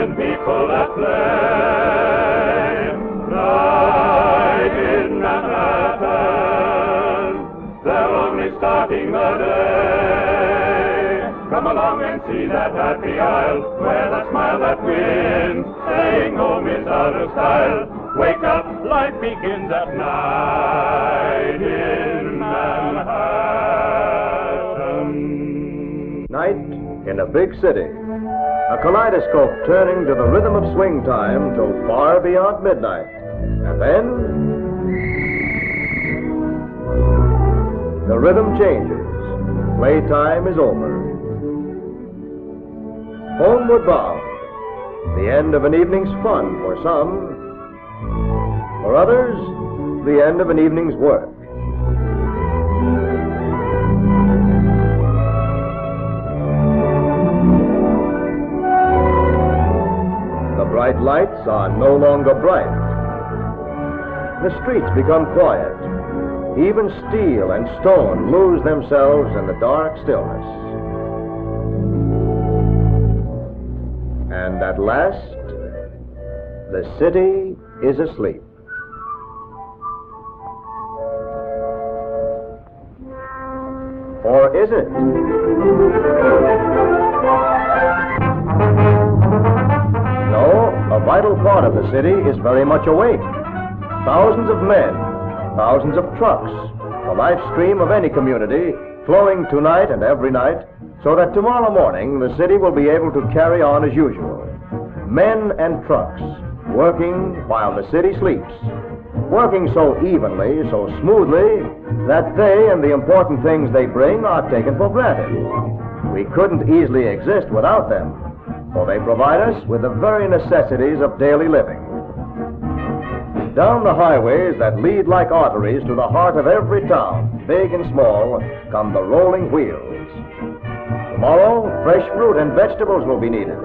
million people at play. Right in Manhattan, they're only starting the day. Come along and see that happy isle, where the smile that wins, staying home is out of style. Wake up, life begins at night in Manhattan. Night in a big city. A kaleidoscope turning to the rhythm of swing time till far beyond midnight. And then the rhythm changes. Playtime is over. Homeward bound. The end of an evening's fun for some. For others, the end of an evening's work. The bright lights are no longer bright. The streets become quiet. Even steel and stone lose themselves in the dark stillness. And at last, the city is asleep. Or is it? No, a vital part of the city is very much awake. Thousands of men, thousands of trucks, the life stream of any community, flowing tonight and every night, so that tomorrow morning the city will be able to carry on as usual. Men and trucks, working while the city sleeps. Working so evenly, so smoothly, that they and the important things they bring are taken for granted. We couldn't easily exist without them, for they provide us with the very necessities of daily living. Down the highways that lead like arteries to the heart of every town, big and small, come the rolling wheels. Tomorrow, fresh fruit and vegetables will be needed.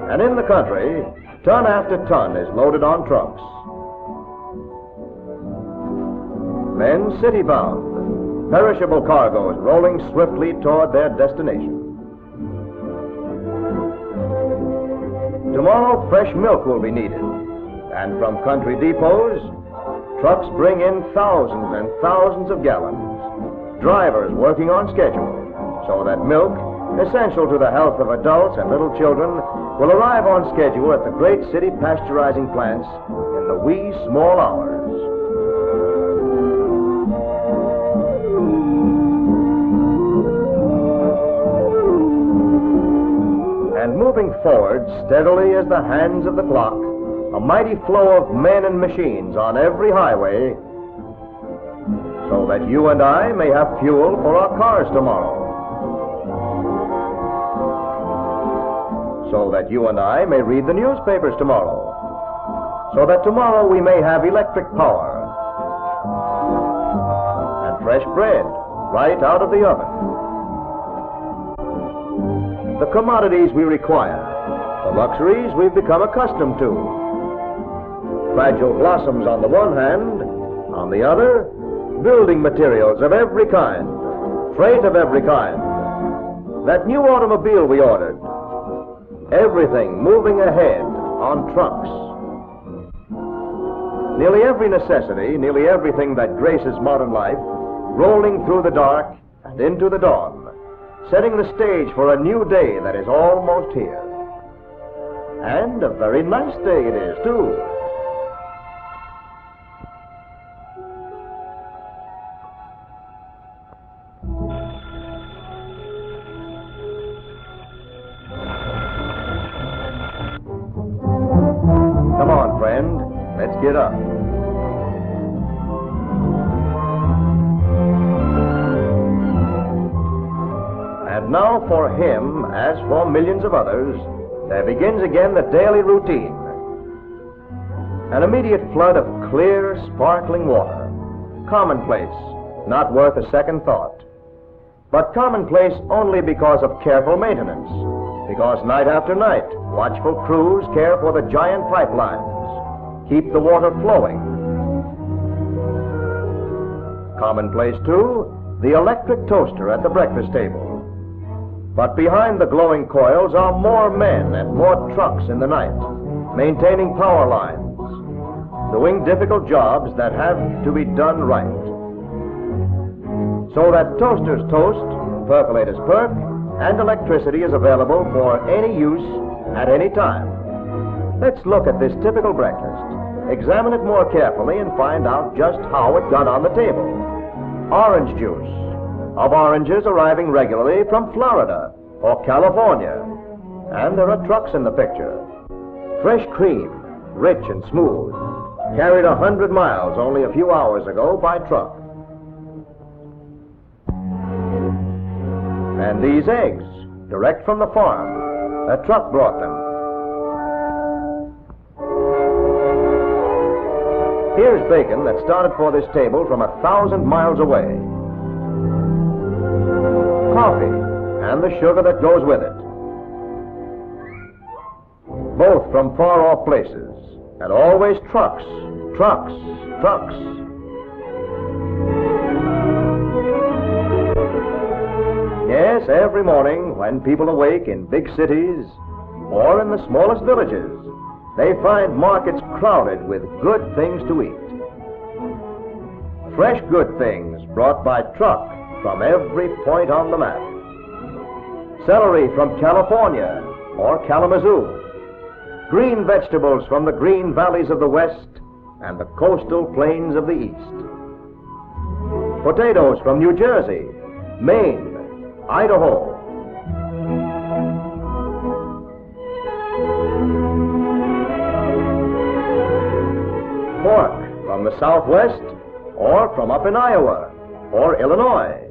And in the country, ton after ton is loaded on trucks. Then city-bound, perishable cargoes rolling swiftly toward their destination. Tomorrow, fresh milk will be needed. And from country depots, trucks bring in thousands and thousands of gallons. Drivers working on schedule, so that milk, essential to the health of adults and little children, will arrive on schedule at the great city pasteurizing plants in the wee small hours. And moving forward steadily as the hands of the clock, a mighty flow of men and machines on every highway, so that you and I may have fuel for our cars tomorrow. So that you and I may read the newspapers tomorrow. So that tomorrow we may have electric power and fresh bread right out of the oven. The commodities we require, the luxuries we've become accustomed to. Fragile blossoms on the one hand, on the other, building materials of every kind, freight of every kind. That new automobile we ordered, everything moving ahead on trucks. Nearly every necessity, nearly everything that graces modern life, rolling through the dark and into the dawn, setting the stage for a new day that is almost here. And a very nice day it is, too. Come on, friend. Let's get up. And now for him, as for millions of others, there begins again the daily routine. An immediate flood of clear, sparkling water. Commonplace, not worth a second thought. But commonplace only because of careful maintenance. Because night after night, watchful crews care for the giant pipelines, keep the water flowing. Commonplace, too, the electric toaster at the breakfast table. But behind the glowing coils are more men and more trucks in the night, maintaining power lines, doing difficult jobs that have to be done right. So that toasters toast, percolators perk, and electricity is available for any use at any time. Let's look at this typical breakfast, examine it more carefully, and find out just how it got on the table. Orange juice, of oranges arriving regularly from Florida or California. And there are trucks in the picture. Fresh cream, rich and smooth, carried 100 miles only a few hours ago by truck. And these eggs, direct from the farm. A truck brought them. Here's bacon that started for this table from 1,000 miles away. Coffee and the sugar that goes with it. Both from far-off places, and always trucks, trucks, trucks. Yes, every morning when people awake in big cities or in the smallest villages, they find markets crowded with good things to eat. Fresh good things brought by truck from every point on the map. Celery from California or Kalamazoo. Green vegetables from the green valleys of the west and the coastal plains of the east. Potatoes from New Jersey, Maine, Idaho. Pork from the southwest or from up in Iowa or Illinois.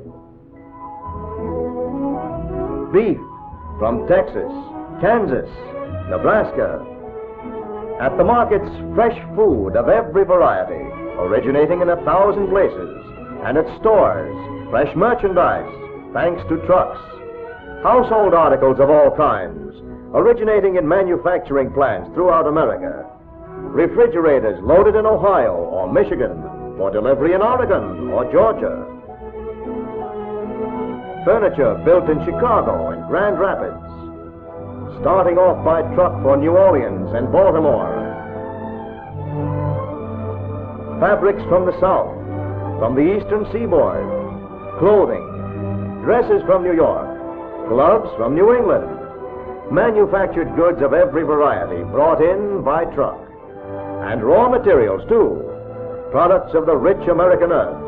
Beef from Texas, Kansas, Nebraska. At the markets, fresh food of every variety, originating in 1,000 places. And at stores, fresh merchandise, thanks to trucks. Household articles of all kinds, originating in manufacturing plants throughout America. Refrigerators loaded in Ohio or Michigan for delivery in Oregon or Georgia. Furniture built in Chicago and Grand Rapids. Starting off by truck for New Orleans and Baltimore. Fabrics from the South, from the Eastern Seaboard. Clothing, dresses from New York, gloves from New England. Manufactured goods of every variety brought in by truck. And raw materials, too. Products of the rich American earth,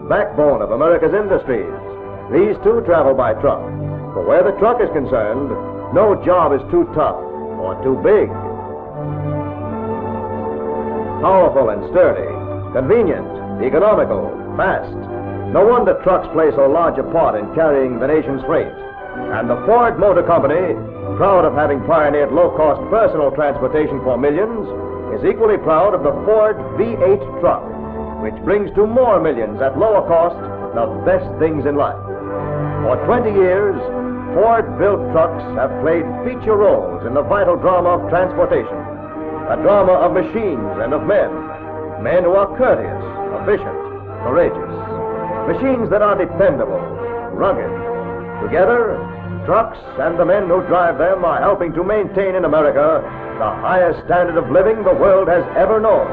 backbone of America's industries. These, too, travel by truck. For where the truck is concerned, no job is too tough or too big. Powerful and sturdy, convenient, economical, fast. No wonder trucks play so large a part in carrying the nation's freight. And the Ford Motor Company, proud of having pioneered low-cost personal transportation for millions, is equally proud of the Ford V8 truck, which brings to more millions at lower cost the best things in life. For 20 years, Ford-built trucks have played feature roles in the vital drama of transportation, a drama of machines and of men, men who are courteous, efficient, courageous, machines that are dependable, rugged. Together, trucks and the men who drive them are helping to maintain in America the highest standard of living the world has ever known.